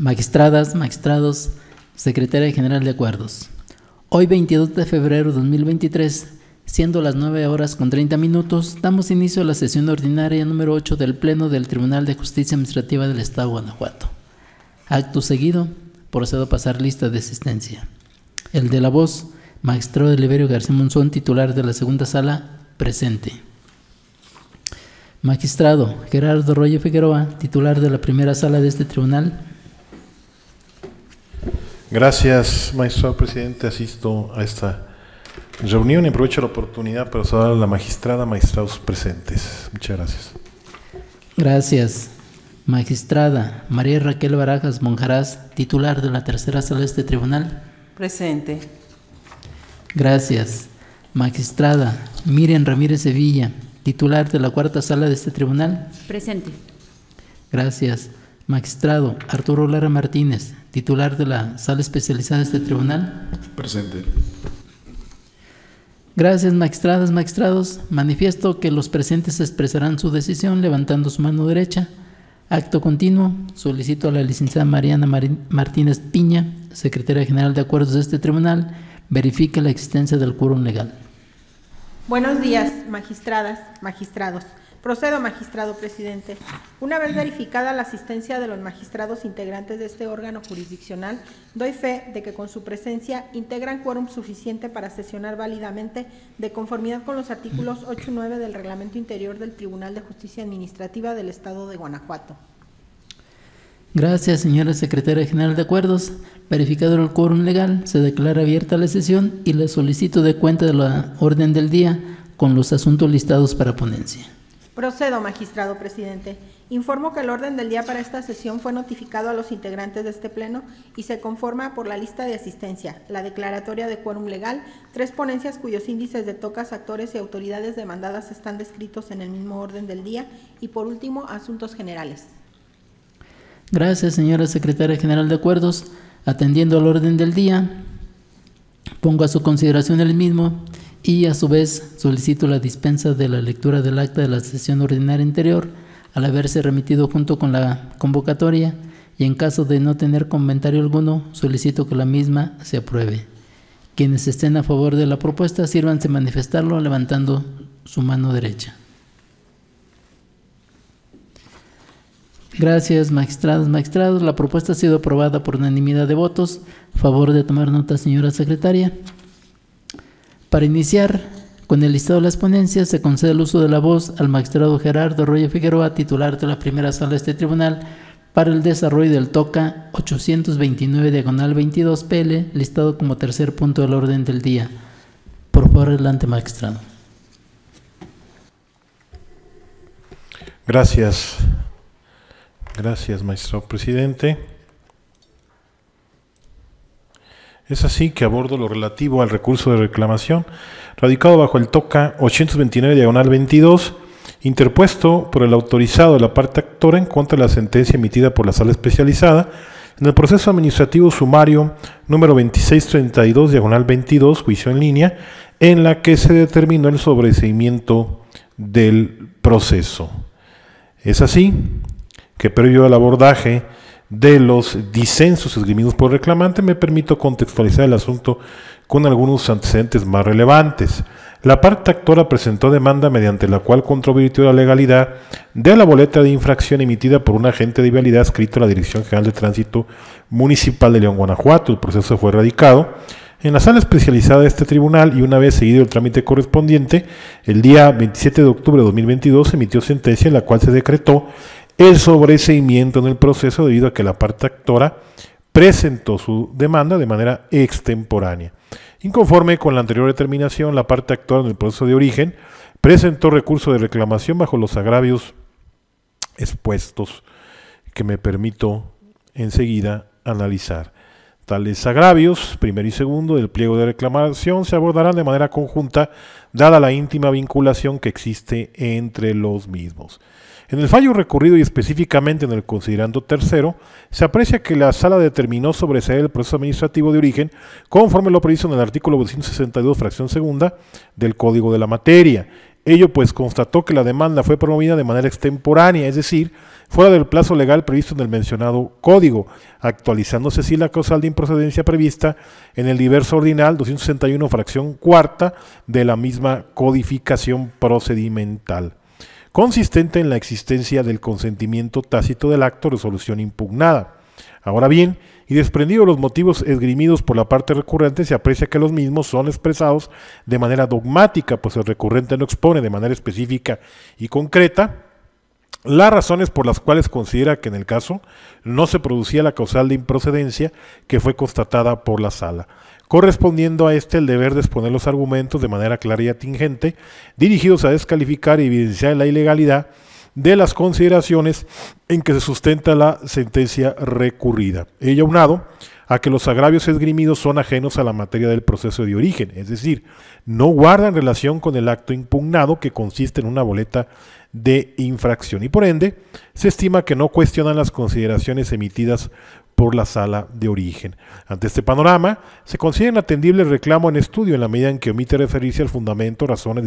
Magistradas, magistrados, Secretaria General de Acuerdos. Hoy 22 de febrero de 2023, siendo las 9:30, damos inicio a la sesión ordinaria número 8 del Pleno del Tribunal de Justicia Administrativa del Estado de Guanajuato. Acto seguido, procedo a pasar lista de asistencia. El de la voz, magistrado Oliverio García Monzón, titular de la segunda sala, presente. Magistrado Gerardo Royo Figueroa, titular de la primera sala de este tribunal. Gracias, magistrado presidente. Asisto a esta reunión y aprovecho la oportunidad para saludar a la magistrada, magistrados presentes. Muchas gracias. Gracias. Magistrada María Raquel Barajas Monjarás, titular de la tercera sala de este tribunal. Presente. Gracias. Magistrada Miriam Ramírez Sevilla, titular de la cuarta sala de este tribunal. Presente. Gracias. Magistrado Arturo Lara Martínez, titular de la sala especializada de este tribunal. Presente. Gracias, magistradas, magistrados. Manifiesto que los presentes expresarán su decisión levantando su mano derecha. Acto continuo. Solicito a la licenciada Mariana Martínez Piña, secretaria general de acuerdos de este tribunal, verifique la existencia del quórum legal. Buenos días, magistradas, magistrados. Procedo, magistrado presidente. Una vez verificada la asistencia de los magistrados integrantes de este órgano jurisdiccional, doy fe de que con su presencia integran quórum suficiente para sesionar válidamente de conformidad con los artículos 8 y 9 del Reglamento Interior del Tribunal de Justicia Administrativa del Estado de Guanajuato. Gracias, señora secretaria general de acuerdos. Verificado el quórum legal, se declara abierta la sesión y le solicito de cuenta de la orden del día con los asuntos listados para ponencia. Procedo, magistrado presidente. Informo que el orden del día para esta sesión fue notificado a los integrantes de este pleno y se conforma por la lista de asistencia, la declaratoria de quórum legal, 3 ponencias cuyos índices de tocas, actores y autoridades demandadas están descritos en el mismo orden del día y, por último, asuntos generales. Gracias, señora secretaria general de acuerdos. Atendiendo al orden del día, pongo a su consideración el mismo y a su vez solicito la dispensa de la lectura del acta de la sesión ordinaria anterior al haberse remitido junto con la convocatoria, y en caso de no tener comentario alguno solicito que la misma se apruebe. Quienes estén a favor de la propuesta sírvanse manifestarlo levantando su mano derecha. Gracias, magistradas, magistrados. La propuesta ha sido aprobada por unanimidad de votos. Favor de tomar nota, señora secretaria. Para iniciar con el listado de las ponencias, se concede el uso de la voz al magistrado Gerardo Royo Figueroa, titular de la primera sala de este tribunal, para el desarrollo del TOCA 829/22 PL, listado como tercer punto del orden del día. Por favor, adelante, magistrado. Gracias. Gracias, magistrado presidente. Es así que abordo lo relativo al recurso de reclamación radicado bajo el TOCA 829/22, interpuesto por el autorizado de la parte actora en contra de la sentencia emitida por la sala especializada en el proceso administrativo sumario número 2632/22, juicio en línea, en la que se determinó el sobreseimiento del proceso. Es así que previo al abordaje de los disensos esgrimidos por el reclamante, me permito contextualizar el asunto con algunos antecedentes más relevantes. La parte actora presentó demanda mediante la cual controvirtió la legalidad de la boleta de infracción emitida por un agente de vialidad adscrito a la Dirección General de Tránsito Municipal de León, Guanajuato. El proceso fue radicado en la sala especializada de este tribunal y, una vez seguido el trámite correspondiente, el día 27 de octubre de 2022 se emitió sentencia en la cual se decretó el sobreseimiento en el proceso debido a que la parte actora presentó su demanda de manera extemporánea. Inconforme con la anterior determinación, la parte actora en el proceso de origen presentó recurso de reclamación bajo los agravios expuestos, que me permito enseguida analizar. Tales agravios, primero y segundo, del pliego de reclamación se abordarán de manera conjunta, dada la íntima vinculación que existe entre los mismos. En el fallo recurrido y específicamente en el considerando tercero, se aprecia que la sala determinó sobreseer el proceso administrativo de origen conforme lo previsto en el artículo 262, fracción segunda del Código de la Materia, Ello pues constató que la demanda fue promovida de manera extemporánea, es decir, fuera del plazo legal previsto en el mencionado código, actualizándose así la causal de improcedencia prevista en el diverso ordinal 261 fracción cuarta de la misma codificación procedimental, consistente en la existencia del consentimiento tácito del acto de resolución impugnada. Ahora bien, y desprendido los motivos esgrimidos por la parte recurrente, se aprecia que los mismos son expresados de manera dogmática, pues el recurrente no expone de manera específica y concreta las razones por las cuales considera que en el caso no se producía la causal de improcedencia que fue constatada por la sala, correspondiendo a este el deber de exponer los argumentos de manera clara y atingente, dirigidos a descalificar y evidenciar la ilegalidad de las consideraciones en que se sustenta la sentencia recurrida. Ello aunado a que los agravios esgrimidos son ajenos a la materia del proceso de origen, es decir, no guardan relación con el acto impugnado, que consiste en una boleta de infracción, y por ende se estima que no cuestionan las consideraciones emitidas por la sala de origen. Ante este panorama, se considera inatendible el reclamo en estudio en la medida en que omite referirse al fundamento, razones,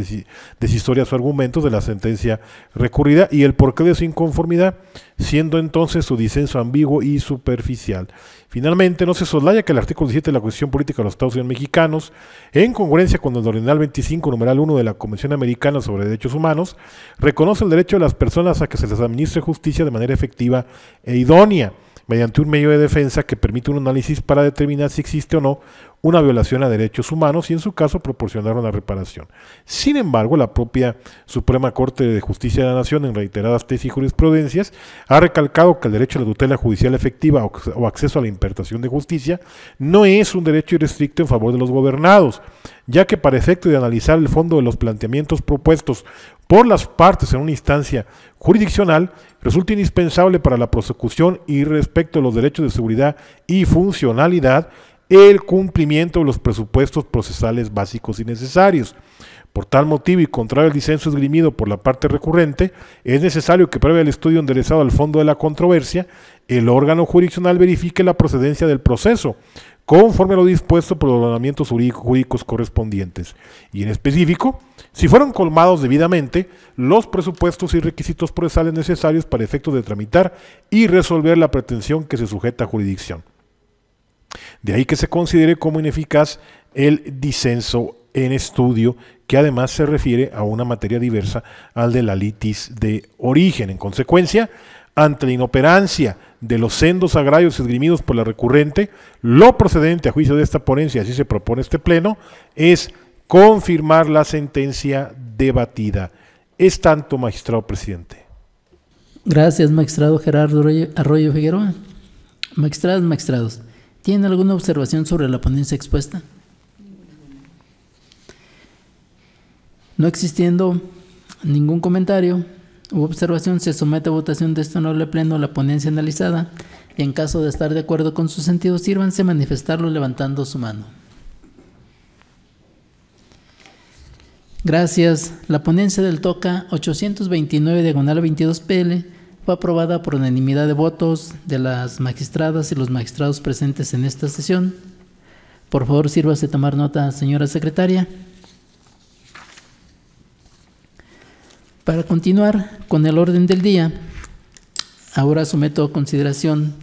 decisorias o argumentos de la sentencia recurrida y el porqué de su inconformidad, siendo entonces su disenso ambiguo y superficial. Finalmente, no se soslaya que el artículo 17 de la Constitución Política de los Estados Unidos Mexicanos, en congruencia con el ordinal 25, numeral 1 de la Convención Americana sobre Derechos Humanos, reconoce el derecho de las personas a que se les administre justicia de manera efectiva e idónea, mediante un medio de defensa que permite un análisis para determinar si existe o no una violación a derechos humanos y en su caso proporcionar una reparación. Sin embargo, la propia Suprema Corte de Justicia de la Nación, en reiteradas tesis y jurisprudencias, ha recalcado que el derecho a la tutela judicial efectiva o acceso a la impartición de justicia no es un derecho irrestricto en favor de los gobernados, ya que para efecto de analizar el fondo de los planteamientos propuestos por las partes en una instancia jurisdiccional, resulta indispensable para la prosecución y respecto a los derechos de seguridad y funcionalidad el cumplimiento de los presupuestos procesales básicos y necesarios. Por tal motivo y contrario al disenso esgrimido por la parte recurrente, es necesario que previo al estudio enderezado al fondo de la controversia, el órgano jurisdiccional verifique la procedencia del proceso, conforme a lo dispuesto por los ordenamientos jurídicos correspondientes, y en específico, si fueron colmados debidamente los presupuestos y requisitos procesales necesarios para efectos de tramitar y resolver la pretensión que se sujeta a jurisdicción. De ahí que se considere como ineficaz el disenso en estudio, que además se refiere a una materia diversa al de la litis de origen. En consecuencia, ante la inoperancia de los sendos agravios esgrimidos por la recurrente, lo procedente a juicio de esta ponencia, así se propone este pleno, es confirmar la sentencia debatida. Es tanto, magistrado presidente. Gracias, magistrado Gerardo Arroyo Figueroa. Magistrados, ¿tienen alguna observación sobre la ponencia expuesta? No existiendo ningún comentario u observación, se somete a votación de este honorable pleno la ponencia analizada, y en caso de estar de acuerdo con su sentido, sírvanse manifestarlo levantando su mano. Gracias. La ponencia del TOCA 829/22 PL fue aprobada por unanimidad de votos de las magistradas y los magistrados presentes en esta sesión. Por favor, sírvase tomar nota, señora secretaria. Para continuar con el orden del día, ahora someto a consideración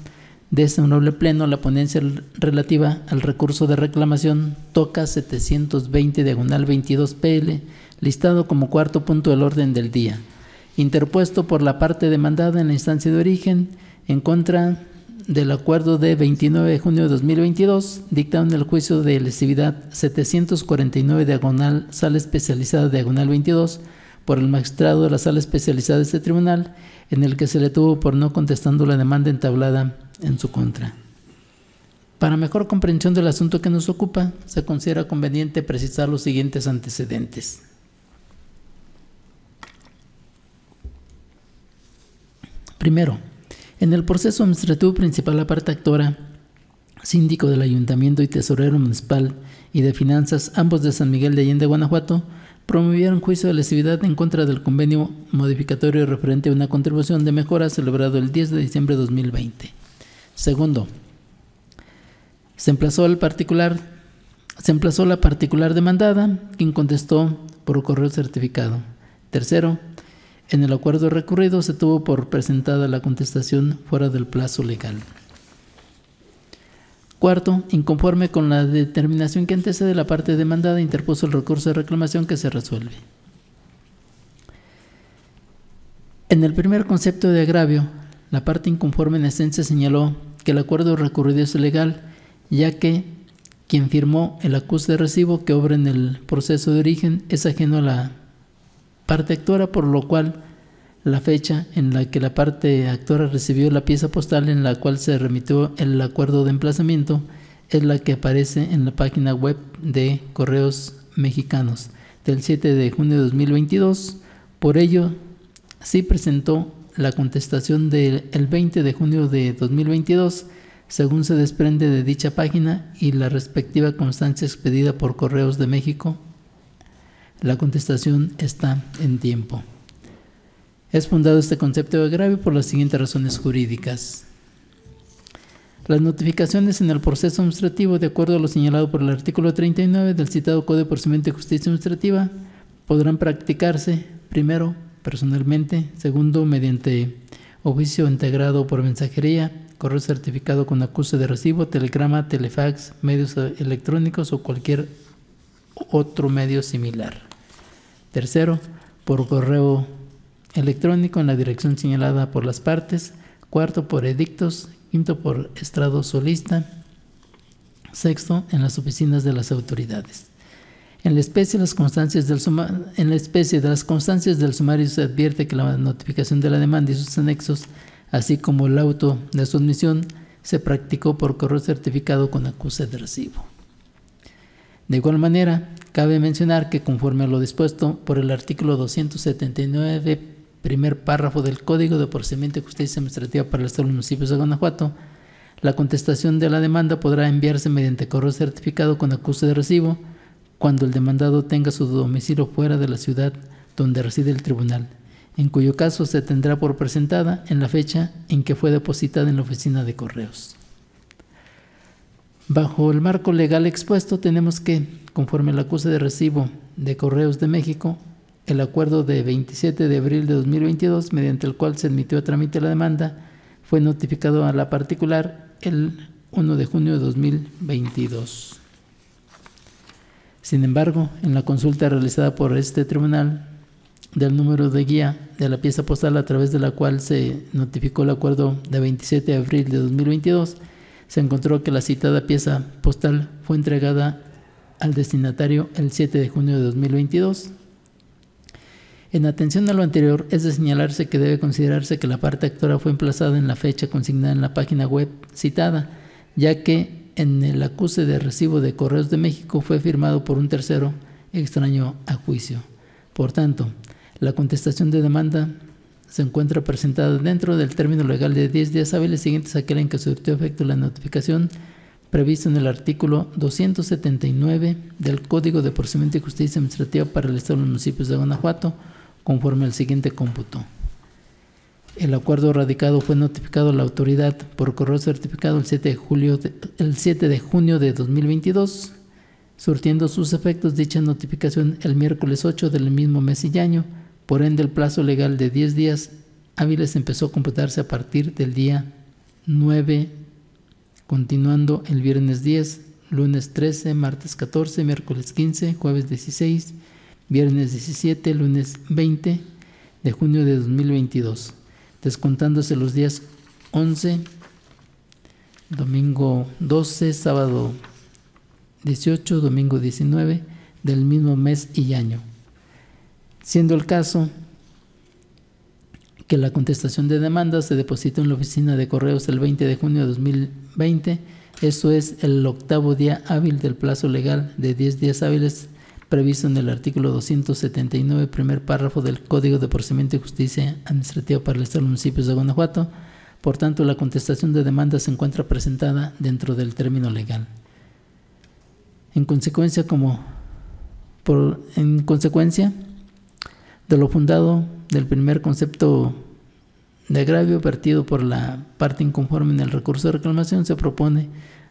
de este honorable pleno la ponencia relativa al recurso de reclamación TOCA 720/22 PL, listado como cuarto punto del orden del día, interpuesto por la parte demandada en la instancia de origen en contra del acuerdo de 29 de junio de 2022, dictado en el juicio de lesividad 749 sala especializada 22, por el magistrado de la sala especializada de este tribunal, en el que se le tuvo por no contestando la demanda entablada en su contra. Para mejor comprensión del asunto que nos ocupa, se considera conveniente precisar los siguientes antecedentes. Primero, en el proceso administrativo principal, la parte actora, síndico del ayuntamiento y tesorero municipal y de finanzas, ambos de San Miguel de Allende, Guanajuato, promovieron juicio de lesividad en contra del convenio modificatorio referente a una contribución de mejora celebrado el 10 de diciembre de 2020. Segundo, se emplazó la particular demandada, quien contestó por correo certificado. Tercero, en el acuerdo recurrido se tuvo por presentada la contestación fuera del plazo legal. Cuarto, inconforme con la determinación que antecede, la parte demandada interpuso el recurso de reclamación que se resuelve. En el primer concepto de agravio, la parte inconforme en esencia señaló que el acuerdo recurrido es legal, ya que quien firmó el acuse de recibo que obra en el proceso de origen es ajeno a la parte actora, por lo cual la fecha en la que la parte actora recibió la pieza postal en la cual se remitió el acuerdo de emplazamiento es la que aparece en la página web de Correos Mexicanos del 7 de junio de 2022. Por ello, sí presentó la contestación del 20 de junio de 2022, según se desprende de dicha página y la respectiva constancia expedida por Correos de México. La contestación está en tiempo. Es fundado este concepto de agravio por las siguientes razones jurídicas. Las notificaciones en el proceso administrativo, de acuerdo a lo señalado por el artículo 39 del citado Código de Procedimiento de Justicia Administrativa, podrán practicarse, primero, personalmente; segundo, mediante oficio integrado por mensajería, correo certificado con acuse de recibo, telegrama, telefax, medios electrónicos o cualquier otro medio similar. Tercero, por correo electrónico en la dirección señalada por las partes. Cuarto, por edictos. Quinto, por estrado solista. Sexto, en las oficinas de las autoridades. En la especie de las constancias del sumario se advierte que la notificación de la demanda y sus anexos, así como el auto de su admisión, se practicó por correo certificado con acuse de recibo. De igual manera, cabe mencionar que, conforme a lo dispuesto por el artículo 279, primer párrafo del Código de Procedimiento de Justicia Administrativa para el Estado y los municipios de Guanajuato, la contestación de la demanda podrá enviarse mediante correo certificado con acuse de recibo cuando el demandado tenga su domicilio fuera de la ciudad donde reside el tribunal, en cuyo caso se tendrá por presentada en la fecha en que fue depositada en la oficina de correos. Bajo el marco legal expuesto, tenemos que, conforme al acuse de recibo de Correos de México, el acuerdo de 27 de abril de 2022, mediante el cual se admitió a trámite la demanda, fue notificado a la particular el 1 de junio de 2022. Sin embargo, en la consulta realizada por este tribunal del número de guía de la pieza postal a través de la cual se notificó el acuerdo de 27 de abril de 2022, se encontró que la citada pieza postal fue entregada al destinatario el 7 de junio de 2022. En atención a lo anterior, es de señalarse que debe considerarse que la parte actora fue emplazada en la fecha consignada en la página web citada, ya que en el acuse de recibo de Correos de México fue firmado por un tercero extraño a juicio. Por tanto, la contestación de demanda se encuentra presentada dentro del término legal de 10 días hábiles siguientes a aquel en que surtió efecto la notificación previsto en el artículo 279 del Código de Procedimiento de Justicia Administrativa para el Estado y los municipios de Guanajuato, conforme al siguiente cómputo. El acuerdo radicado fue notificado a la autoridad por correo certificado el 7 de junio de 2022, surtiendo sus efectos dicha notificación el miércoles 8 del mismo mes y año. Por ende, el plazo legal de 10 días hábiles empezó a computarse a partir del día 9, continuando el viernes 10, lunes 13, martes 14, miércoles 15, jueves 16, viernes 17, lunes 20 de junio de 2022, descontándose los días 11, domingo 12, sábado 18, domingo 19 del mismo mes y año. Siendo el caso que la contestación de demanda se depositó en la oficina de correos el 20 de junio de 2020, eso es el octavo día hábil del plazo legal de 10 días hábiles previsto en el artículo 279, primer párrafo del Código de Procedimiento de Justicia Administrativa para el Estado y los municipios de Guanajuato. Por tanto, la contestación de demanda se encuentra presentada dentro del término legal. En consecuencia de lo fundado del primer concepto de agravio vertido por la parte inconforme en el recurso de reclamación, se propone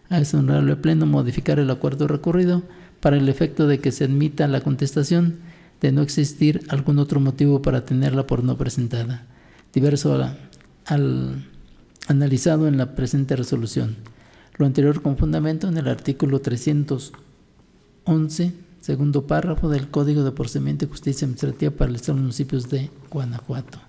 a ese honorable pleno modificar el acuerdo recurrido para el efecto de que se admita la contestación de no existir algún otro motivo para tenerla por no presentada, diverso al analizado en la presente resolución. Lo anterior con fundamento en el artículo 311, segundo párrafo del Código de Procedimiento y Justicia Administrativa para el Estado de los Municipios de Guanajuato.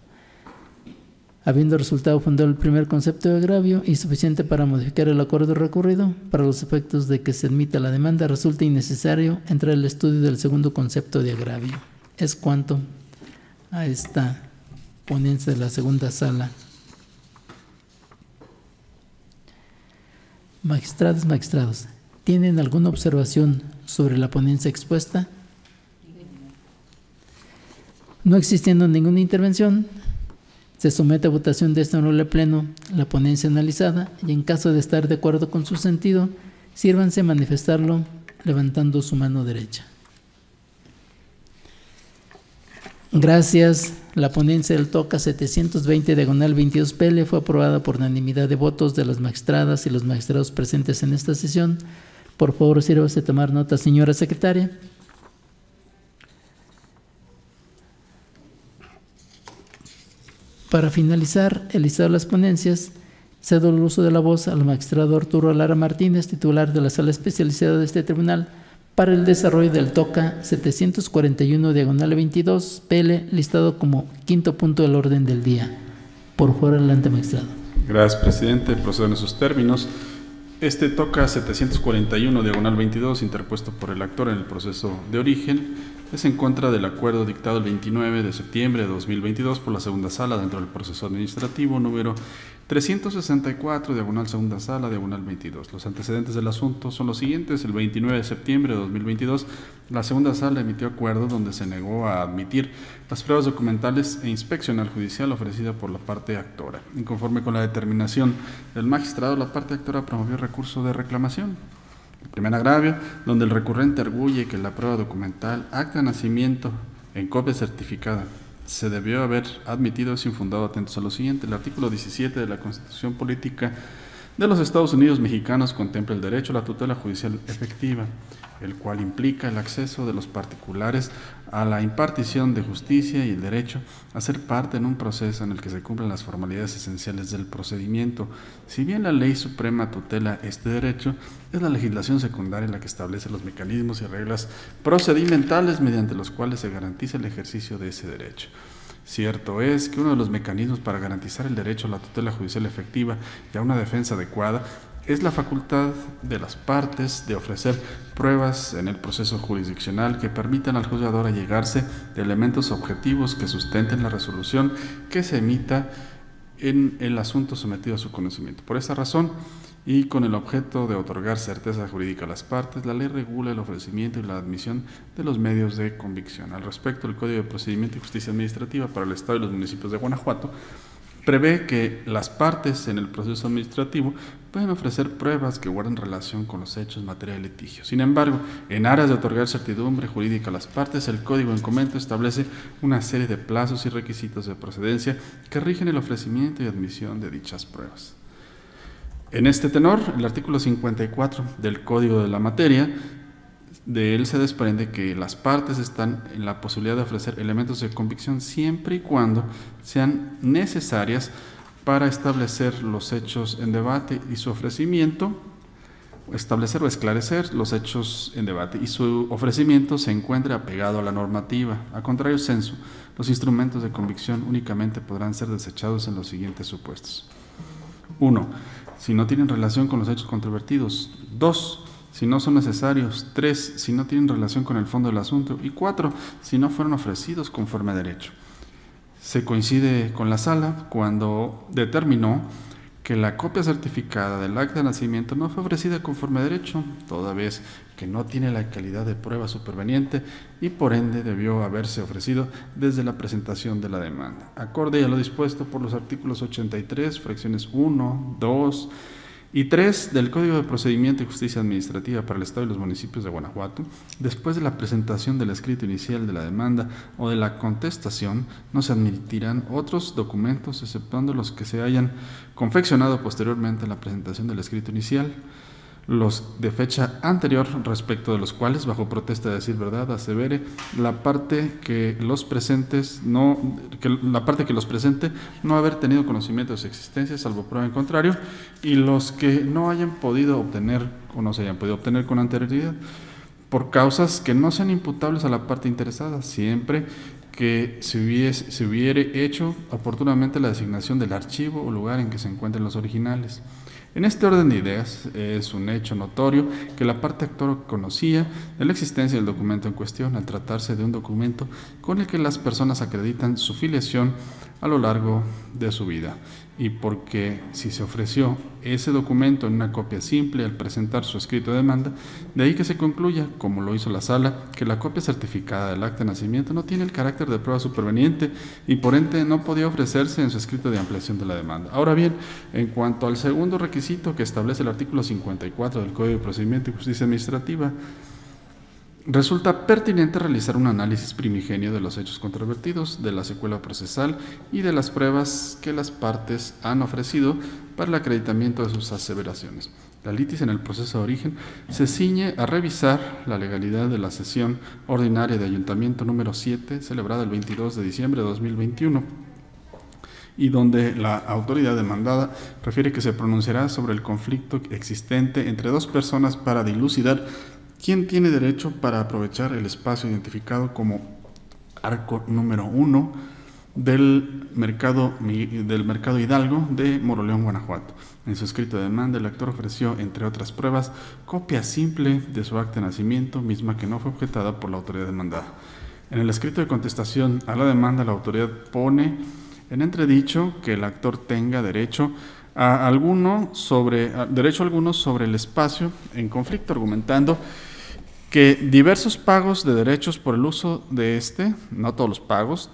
Habiendo resultado fundado el primer concepto de agravio y suficiente para modificar el acuerdo recurrido, para los efectos de que se admita la demanda, resulta innecesario entrar al estudio del segundo concepto de agravio. Es cuanto a esta ponencia de la segunda sala. Magistradas, magistrados, ¿tienen alguna observación sobre la ponencia expuesta? No existiendo ninguna intervención, se somete a votación de este honorable pleno la ponencia analizada y en caso de estar de acuerdo con su sentido, sírvanse a manifestarlo levantando su mano derecha. Gracias. La ponencia del TOCA 720 PL fue aprobada por unanimidad de votos de las magistradas y los magistrados presentes en esta sesión. Por favor, sírvase a tomar nota, señora secretaria. Para finalizar el listado de las ponencias, cedo el uso de la voz al magistrado Arturo Lara Martínez, titular de la Sala Especializada de este tribunal, para el desarrollo del TOCA 741-22 PL, listado como quinto punto del orden del día. Por favor, adelante, magistrado. Gracias, presidente. Procedo en esos términos. Este TOCA 741-22, interpuesto por el actor en el proceso de origen, es en contra del acuerdo dictado el 29 de septiembre de 2022 por la segunda sala dentro del proceso administrativo número 364, segunda sala, 22. Los antecedentes del asunto son los siguientes. El 29 de septiembre de 2022, la segunda sala emitió acuerdo donde se negó a admitir las pruebas documentales e inspeccional judicial ofrecida por la parte actora. Inconforme con la determinación del magistrado, la parte actora promovió recurso de reclamación. El primer agravio, donde el recurrente arguye que la prueba documental, acta de nacimiento en copia certificada, se debió haber admitido, es infundado. Atentos a lo siguiente. El artículo 17 de la Constitución Política de los Estados Unidos Mexicanos contempla el derecho a la tutela judicial efectiva, el cual implica el acceso de los particulares a la impartición de justicia y el derecho a ser parte en un proceso en el que se cumplan las formalidades esenciales del procedimiento. Si bien la ley suprema tutela este derecho, es la legislación secundaria la que establece los mecanismos y reglas procedimentales mediante los cuales se garantiza el ejercicio de ese derecho. Cierto es que uno de los mecanismos para garantizar el derecho a la tutela judicial efectiva y a una defensa adecuada es la facultad de las partes de ofrecer pruebas en el proceso jurisdiccional que permitan al juzgador allegarse de elementos objetivos que sustenten la resolución que se emita en el asunto sometido a su conocimiento. Por esa razón, y con el objeto de otorgar certeza jurídica a las partes, la ley regula el ofrecimiento y la admisión de los medios de convicción. Al respecto, el Código de Procedimiento y Justicia Administrativa para el Estado y los municipios de Guanajuato prevé que las partes en el proceso administrativo pueden ofrecer pruebas que guarden relación con los hechos en materia de litigio. Sin embargo, en aras de otorgar certidumbre jurídica a las partes, el Código en comento establece una serie de plazos y requisitos de procedencia que rigen el ofrecimiento y admisión de dichas pruebas. En este tenor, el artículo 54 del Código de la materia, de él se desprende que las partes están en la posibilidad de ofrecer elementos de convicción siempre y cuando sean necesarias para establecer los hechos en debate y su ofrecimiento, establecer o esclarecer los hechos en debate y su ofrecimiento se encuentre apegado a la normativa. A contrario sensu, los instrumentos de convicción únicamente podrán ser desechados en los siguientes supuestos. 1. Si no tienen relación con los hechos controvertidos. 2. Si no son necesarios. 3. Si no tienen relación con el fondo del asunto. Y 4. Si no fueron ofrecidos conforme a derecho. Se coincide con la sala cuando determinó que la copia certificada del acta de nacimiento no fue ofrecida conforme a derecho, toda vez que no tiene la calidad de prueba superveniente y por ende debió haberse ofrecido desde la presentación de la demanda. Acorde a lo dispuesto por los artículos 83, fracciones 1, 2 y 3 del Código de Procedimiento y Justicia Administrativa para el Estado y los municipios de Guanajuato, después de la presentación del escrito inicial de la demanda o de la contestación, no se admitirán otros documentos exceptuando los que se hayan confeccionado posteriormente a la presentación del escrito inicial, los de fecha anterior, respecto de los cuales, bajo protesta de decir verdad, asevere la parte que los presente no haber tenido conocimiento de su existencia, salvo prueba en contrario, y los que no hayan podido obtener o no se hayan podido obtener con anterioridad, por causas que no sean imputables a la parte interesada, siempre que se hubiere hecho oportunamente la designación del archivo o lugar en que se encuentren los originales. En este orden de ideas, es un hecho notorio que la parte actor conocía de la existencia del documento en cuestión, al tratarse de un documento con el que las personas acreditan su filiación a lo largo de su vida, y porque si se ofreció ese documento en una copia simple al presentar su escrito de demanda, de ahí que se concluya, como lo hizo la Sala, que la copia certificada del acta de nacimiento no tiene el carácter de prueba superveniente y por ende no podía ofrecerse en su escrito de ampliación de la demanda. Ahora bien, en cuanto al segundo requisito que establece el artículo 54 del Código de Procedimiento y Justicia Administrativa, resulta pertinente realizar un análisis primigenio de los hechos controvertidos, de la secuela procesal y de las pruebas que las partes han ofrecido para el acreditamiento de sus aseveraciones. La litis en el proceso de origen se ciñe a revisar la legalidad de la sesión ordinaria de Ayuntamiento número 7, celebrada el 22 de diciembre de 2021, y donde la autoridad demandada refiere que se pronunciará sobre el conflicto existente entre dos personas para dilucidar quién tiene derecho para aprovechar el espacio identificado como arco número 1 del mercado Hidalgo de Moroleón, Guanajuato. En su escrito de demanda, el actor ofreció, entre otras pruebas, copia simple de su acta de nacimiento, misma que no fue objetada por la autoridad demandada. En el escrito de contestación a la demanda, la autoridad pone en entredicho que el actor tenga derecho alguno sobre el espacio en conflicto, argumentando que diversos pagos de derechos por el uso de no todos los pagos,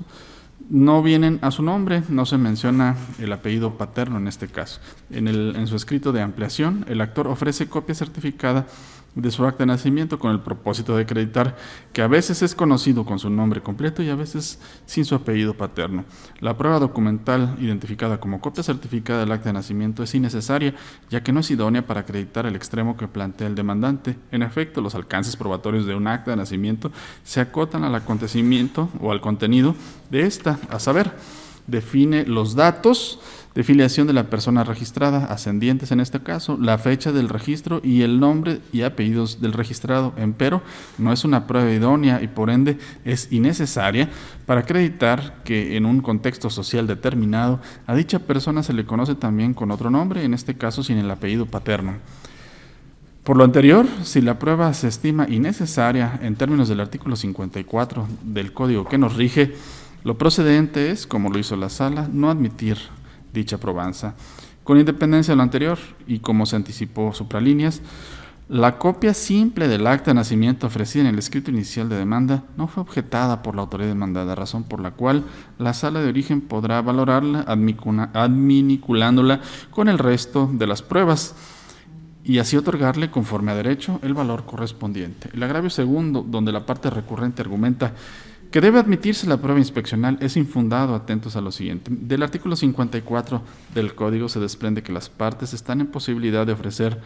no vienen a su nombre, no se menciona el apellido paterno en este caso. En su escrito de ampliación, el actor ofrece copia certificada de su acta de nacimiento con el propósito de acreditar que a veces es conocido con su nombre completo y a veces sin su apellido paterno. La prueba documental identificada como copia certificada del acta de nacimiento es innecesaria, ya que no es idónea para acreditar el extremo que plantea el demandante. En efecto, los alcances probatorios de un acta de nacimiento se acotan al acontecimiento o al contenido de esta, a saber, define los datos de filiación de la persona registrada, ascendientes en este caso, la fecha del registro y el nombre y apellidos del registrado. Empero, no es una prueba idónea y por ende es innecesaria para acreditar que en un contexto social determinado a dicha persona se le conoce también con otro nombre, en este caso sin el apellido paterno. Por lo anterior, si la prueba se estima innecesaria en términos del artículo 54 del Código que nos rige, lo procedente es, como lo hizo la Sala, no admitir dicha probanza. Con independencia de lo anterior, y como se anticipó supralíneas, la copia simple del acta de nacimiento ofrecida en el escrito inicial de demanda no fue objetada por la autoridad demandada, razón por la cual la Sala de Origen podrá valorarla adminiculándola con el resto de las pruebas y así otorgarle, conforme a derecho, el valor correspondiente. El agravio segundo, donde la parte recurrente argumenta que debe admitirse la prueba inspeccional, es infundado. Atentos a lo siguiente. Del artículo 54 del Código se desprende que las partes están en posibilidad de ofrecer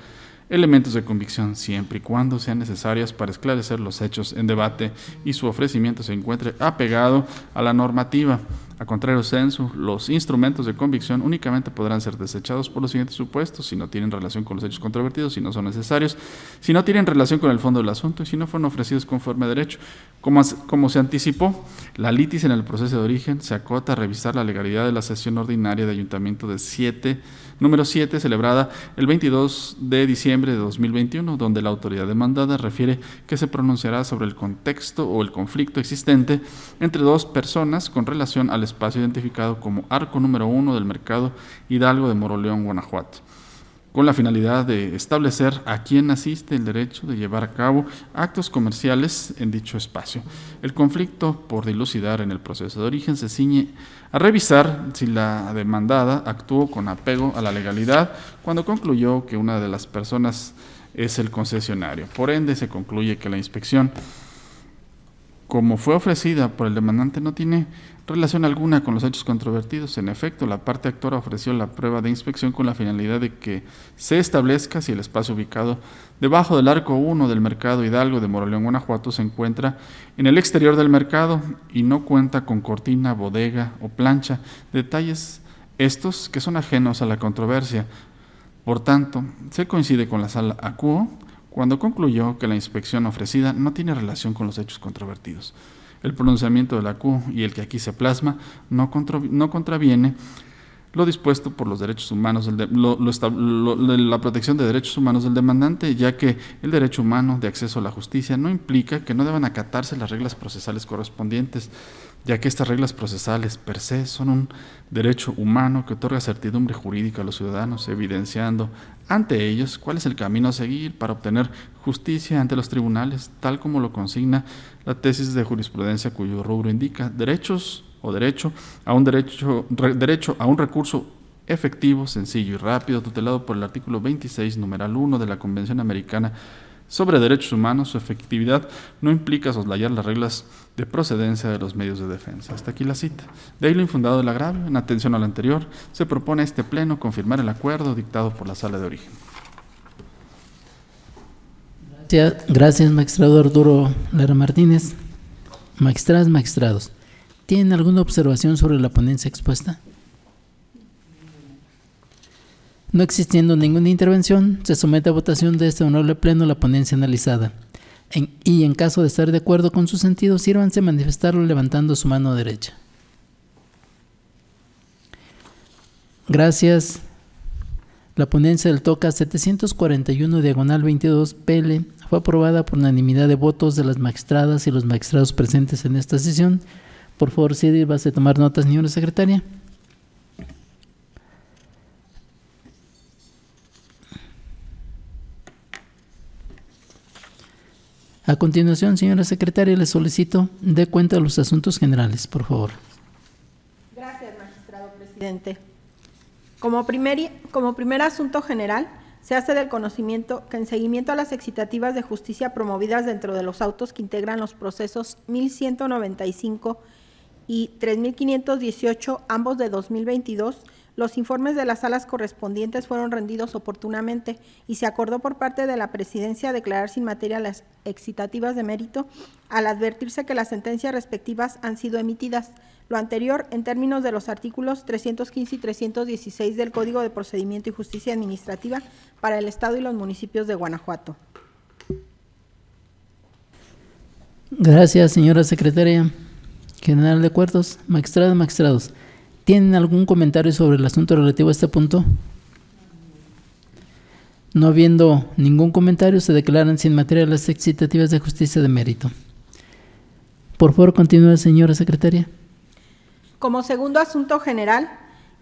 elementos de convicción siempre y cuando sean necesarias para esclarecer los hechos en debate y su ofrecimiento se encuentre apegado a la normativa. A contrario sensu, los instrumentos de convicción únicamente podrán ser desechados por los siguientes supuestos: si no tienen relación con los hechos controvertidos, si no son necesarios, si no tienen relación con el fondo del asunto y si no fueron ofrecidos conforme a derecho. Como se anticipó, la litis en el proceso de origen se acota a revisar la legalidad de la sesión ordinaria de Ayuntamiento número 7, celebrada el 22 de diciembre de 2021, donde la autoridad demandada refiere que se pronunciará sobre el contexto o el conflicto existente entre dos personas con relación al espacio identificado como arco número 1 del mercado Hidalgo de Moroleón, Guanajuato, con la finalidad de establecer a quién asiste el derecho de llevar a cabo actos comerciales en dicho espacio. El conflicto por dilucidar en el proceso de origen se ciñe a revisar si la demandada actuó con apego a la legalidad cuando concluyó que una de las personas es el concesionario. Por ende, se concluye que la inspección como fue ofrecida por el demandante, no tiene relación alguna con los hechos controvertidos. En efecto, la parte actora ofreció la prueba de inspección con la finalidad de que se establezca si el espacio ubicado debajo del arco 1 del mercado Hidalgo de Moroleón, Guanajuato, se encuentra en el exterior del mercado y no cuenta con cortina, bodega o plancha, detalles estos que son ajenos a la controversia. Por tanto, se coincide con la sala acuo cuando concluyó que la inspección ofrecida no tiene relación con los hechos controvertidos. El pronunciamiento de la acuo y el que aquí se plasma no contraviene lo dispuesto por los derechos humanos, la protección de derechos humanos del demandante, ya que el derecho humano de acceso a la justicia no implica que no deban acatarse las reglas procesales correspondientes, ya que estas reglas procesales per se son un derecho humano que otorga certidumbre jurídica a los ciudadanos, evidenciando ante ellos cuál es el camino a seguir para obtener justicia ante los tribunales, tal como lo consigna la tesis de jurisprudencia cuyo rubro indica derecho a un recurso efectivo, sencillo y rápido, tutelado por el artículo 26, numeral 1 de la Convención Americana sobre Derechos Humanos. Su efectividad no implica soslayar las reglas de procedencia de los medios de defensa. Hasta aquí la cita. De ahí lo infundado del agravio. En atención a lo anterior, se propone a este Pleno confirmar el acuerdo dictado por la Sala de Origen. Gracias, magistrado Arturo Lara Martínez. Magistradas, magistrados, ¿tienen alguna observación sobre la ponencia expuesta? No existiendo ninguna intervención, se somete a votación de este honorable Pleno la ponencia analizada. Y en caso de estar de acuerdo con su sentido, sírvanse a manifestarlo levantando su mano derecha. Gracias. La ponencia del TOCA 741 diagonal 22 PL fue aprobada por unanimidad de votos de las magistradas y los magistrados presentes en esta sesión. Por favor, Siri, vas a tomar nota, señora secretaria. A continuación, señora secretaria, le solicito dé cuenta de los asuntos generales, por favor. Gracias, magistrado presidente. Como primer asunto general, se hace del conocimiento que en seguimiento a las excitativas de justicia promovidas dentro de los autos que integran los procesos 1195 y 3518, ambos de 2022, los informes de las salas correspondientes fueron rendidos oportunamente y se acordó por parte de la Presidencia declarar sin materia las excitativas de mérito al advertirse que las sentencias respectivas han sido emitidas. Lo anterior en términos de los artículos 315 y 316 del Código de Procedimiento y Justicia Administrativa para el Estado y los municipios de Guanajuato. Gracias, señora secretaria general de acuerdos. Magistradas, magistrados, ¿tienen algún comentario sobre el asunto relativo a este punto? No habiendo ningún comentario, se declaran sin materia las excitativas de justicia de mérito. Por favor, continúe, señora secretaria. Como segundo asunto general,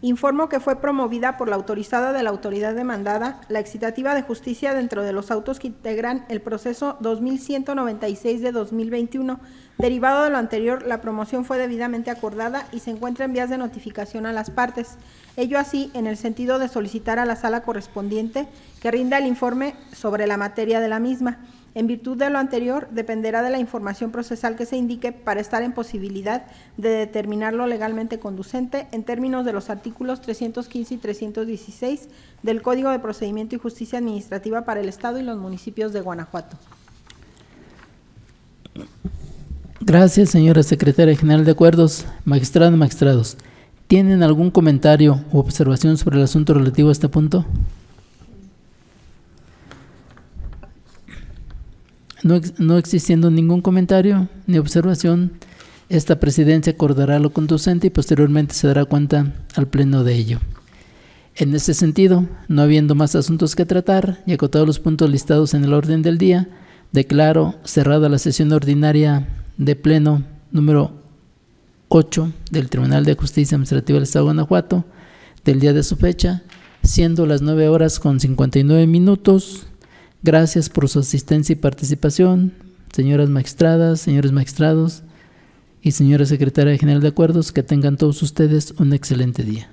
informo que fue promovida por la autorizada de la autoridad demandada la excitativa de justicia dentro de los autos que integran el proceso 2196 de 2021. Derivado de lo anterior, la promoción fue debidamente acordada y se encuentra en vías de notificación a las partes. Ello así en el sentido de solicitar a la sala correspondiente que rinda el informe sobre la materia de la misma. En virtud de lo anterior, dependerá de la información procesal que se indique para estar en posibilidad de determinarlo legalmente conducente en términos de los artículos 315 y 316 del Código de Procedimiento y Justicia Administrativa para el Estado y los municipios de Guanajuato. Gracias, señora secretaria general de acuerdos. Magistrados, magistrados, ¿tienen algún comentario u observación sobre el asunto relativo a este punto? No existiendo ningún comentario ni observación, esta presidencia acordará lo conducente y posteriormente se dará cuenta al Pleno de ello. En ese sentido, no habiendo más asuntos que tratar y acotados los puntos listados en el orden del día, declaro cerrada la sesión ordinaria de Pleno número 8 del Tribunal de Justicia Administrativa del Estado de Guanajuato del día de su fecha, siendo las 9:59. Gracias por su asistencia y participación, señoras magistradas, señores magistrados y señora secretaria general de acuerdos. Que tengan todos ustedes un excelente día.